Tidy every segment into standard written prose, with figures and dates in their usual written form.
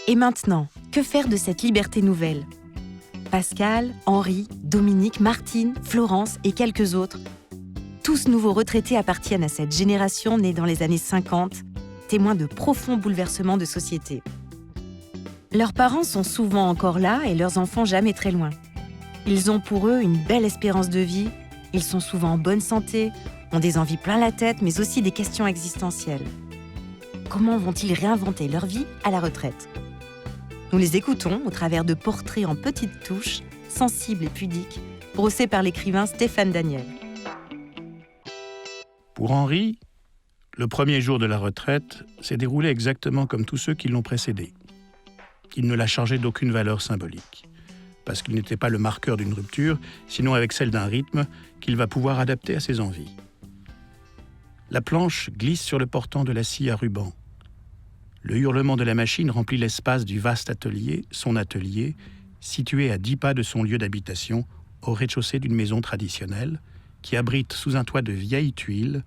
Et maintenant, que faire de cette liberté nouvelle ? Pascal, Henri, Dominique, Martine, Florence et quelques autres, tous nouveaux retraités appartiennent à cette génération née dans les années 50, témoins de profonds bouleversements de société. Leurs parents sont souvent encore là et leurs enfants jamais très loin. Ils ont pour eux une belle espérance de vie, ils sont souvent en bonne santé, ont des envies plein la tête, mais aussi des questions existentielles. Comment vont-ils réinventer leur vie à la retraite ? Nous les écoutons au travers de portraits en petites touches, sensibles et pudiques, brossés par l'écrivain Stéphane Daniel. Pour Henri, le premier jour de la retraite s'est déroulé exactement comme tous ceux qui l'ont précédé. Il ne l'a chargé d'aucune valeur symbolique, parce qu'il n'était pas le marqueur d'une rupture, sinon avec celle d'un rythme qu'il va pouvoir adapter à ses envies. La planche glisse sur le portant de la scie à ruban. Le hurlement de la machine remplit l'espace du vaste atelier, son atelier, situé à 10 pas de son lieu d'habitation, au rez-de-chaussée d'une maison traditionnelle, qui abrite sous un toit de vieilles tuiles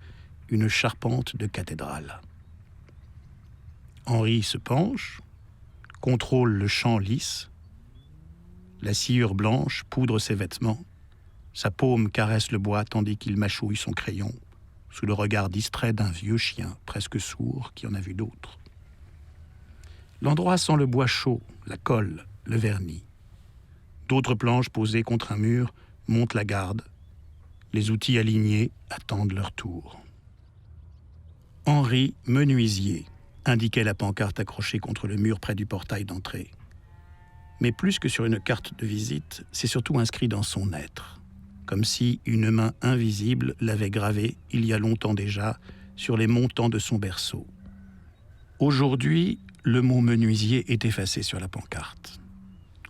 une charpente de cathédrale. Henri se penche, contrôle le champ lisse. La sciure blanche poudre ses vêtements. Sa paume caresse le bois tandis qu'il mâchouille son crayon, sous le regard distrait d'un vieux chien, presque sourd, qui en a vu d'autres. L'endroit sent le bois chaud, la colle, le vernis. D'autres planches posées contre un mur montent la garde. Les outils alignés attendent leur tour. Henri Menuisier, indiquait la pancarte accrochée contre le mur près du portail d'entrée. Mais plus que sur une carte de visite, c'est surtout inscrit dans son être, comme si une main invisible l'avait gravé, il y a longtemps déjà, sur les montants de son berceau. Aujourd'hui, le mot menuisier est effacé sur la pancarte.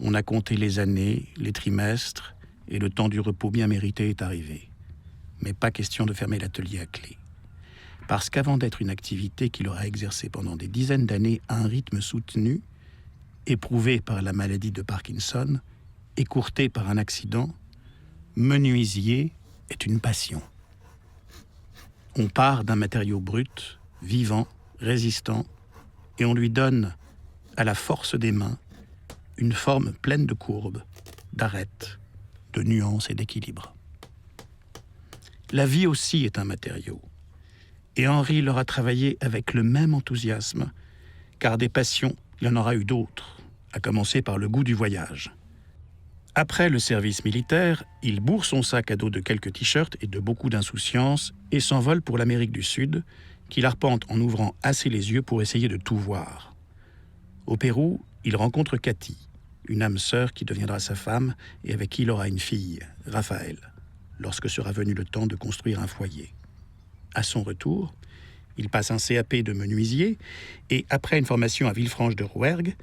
On a compté les années, les trimestres, et le temps du repos bien mérité est arrivé. Mais pas question de fermer l'atelier à clé. Parce qu'avant d'être une activité qu'il aura exercée pendant des dizaines d'années à un rythme soutenu, éprouvé par la maladie de Parkinson, écourté par un accident, menuisier est une passion. On part d'un matériau brut, vivant, résistant, et on lui donne, à la force des mains, une forme pleine de courbes, d'arêtes, de nuances et d'équilibre. La vie aussi est un matériau, et Henri l'aura travaillé avec le même enthousiasme, car des passions, il y en aura eu d'autres, à commencer par le goût du voyage. Après le service militaire, il bourre son sac à dos de quelques t-shirts et de beaucoup d'insouciance et s'envole pour l'Amérique du Sud, qu'il arpente en ouvrant assez les yeux pour essayer de tout voir. Au Pérou, il rencontre Cathy, une âme sœur qui deviendra sa femme et avec qui il aura une fille, Raphaël, lorsque sera venu le temps de construire un foyer. À son retour, il passe un CAP de menuisier et, après une formation à Villefranche-de-Rouergue,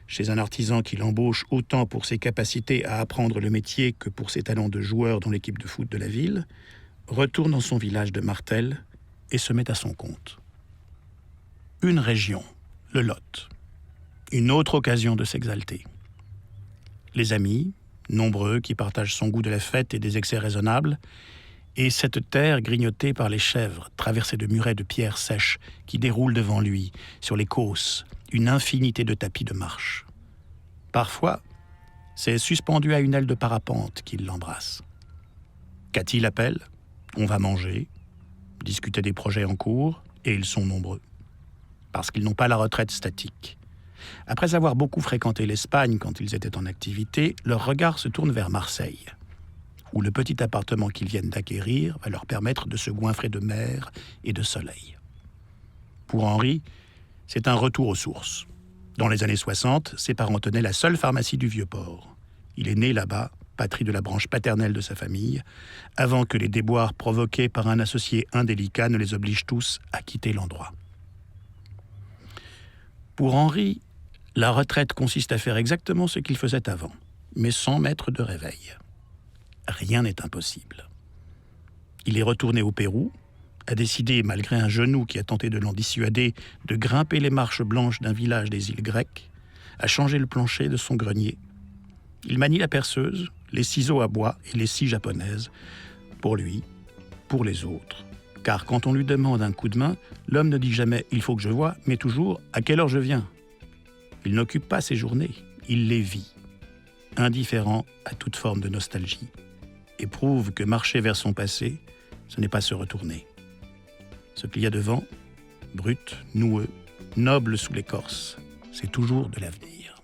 chez un artisan qui l'embauche autant pour ses capacités à apprendre le métier que pour ses talents de joueur dans l'équipe de foot de la ville, retourne dans son village de Martel et se met à son compte. Une région, le Lot. Une autre occasion de s'exalter. Les amis, nombreux, qui partagent son goût de la fête et des excès raisonnables, et cette terre grignotée par les chèvres, traversée de murets de pierres sèches qui déroulent devant lui, sur les causses, une infinité de tapis de marche. Parfois, c'est suspendu à une aile de parapente qu'il l'embrasse. Cathy l'appelle, on va manger, discuter des projets en cours, et ils sont nombreux. Parce qu'ils n'ont pas la retraite statique. Après avoir beaucoup fréquenté l'Espagne quand ils étaient en activité, leur regard se tourne vers Marseille, où le petit appartement qu'ils viennent d'acquérir va leur permettre de se goinfrer de mer et de soleil. Pour Henri, c'est un retour aux sources. Dans les années 60, ses parents tenaient la seule pharmacie du Vieux-Port. Il est né là-bas, patrie de la branche paternelle de sa famille, avant que les déboires provoqués par un associé indélicat ne les obligent tous à quitter l'endroit. Pour Henri, la retraite consiste à faire exactement ce qu'il faisait avant, mais sans mettre de réveil. Rien n'est impossible. Il est retourné au Pérou, a décidé, malgré un genou qui a tenté de l'en dissuader, de grimper les marches blanches d'un village des îles grecques, a changé le plancher de son grenier. Il manie la perceuse, les ciseaux à bois et les scies japonaises, pour lui, pour les autres. Car quand on lui demande un coup de main, l'homme ne dit jamais « il faut que je voie », mais toujours « à quelle heure je viens ». Il n'occupe pas ses journées, il les vit, indifférent à toute forme de nostalgie, et prouve que marcher vers son passé, ce n'est pas se retourner. Ce qu'il y a devant, brut, noueux, noble sous l'écorce, c'est toujours de l'avenir.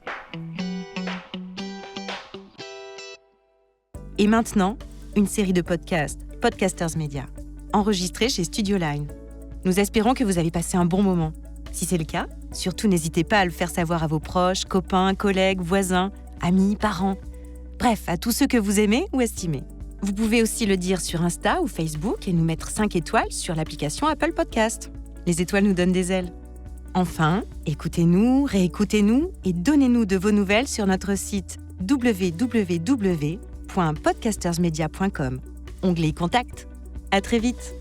Et maintenant, une série de podcasts, Podcasters Media, enregistrés chez Studio Line. Nous espérons que vous avez passé un bon moment. Si c'est le cas, surtout n'hésitez pas à le faire savoir à vos proches, copains, collègues, voisins, amis, parents. Bref, à tous ceux que vous aimez ou estimez. Vous pouvez aussi le dire sur Insta ou Facebook et nous mettre 5 étoiles sur l'application Apple Podcast. Les étoiles nous donnent des ailes. Enfin, écoutez-nous, réécoutez-nous et donnez-nous de vos nouvelles sur notre site www.podcastersmedia.com, onglet Contact. À très vite.